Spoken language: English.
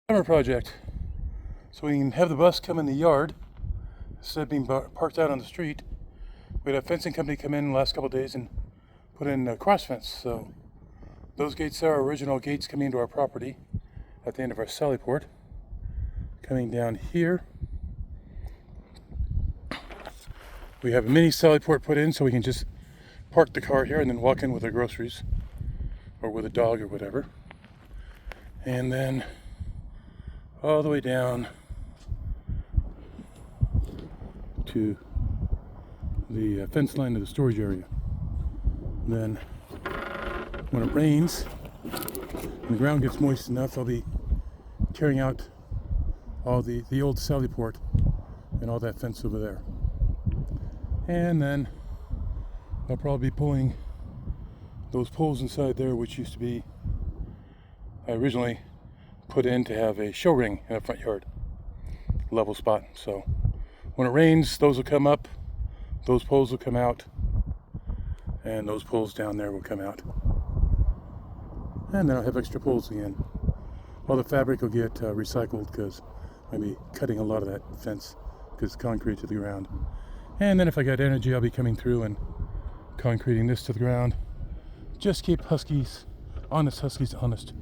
Summer project. So we can have the bus come in the yard instead of being parked out on the street. We had a fencing company come in the last couple of days and put in a cross fence. So those gates are original gates coming into our property at the end of our Sallyport. Coming down here, we have a mini Sallyport put in so we can just park the car here and then walk in with our groceries or with a dog or whatever. And then all the way down to the fence line of the storage area. Then when it rains and the ground gets moist enough, I'll be carrying out all the old Sallyport and all that fence over there. And then I'll probably be pulling those poles inside there, which used to be, I originally put in to have a show ring in the front yard, level spot. So when it rains, those will come up, those poles will come out, and those poles down there will come out. And then I'll have extra poles again. All the fabric will get recycled because I'll be cutting a lot of that fence because it's concrete to the ground. And then if I got energy, I'll be coming through and concreting this to the ground. Just keep honest huskies honest.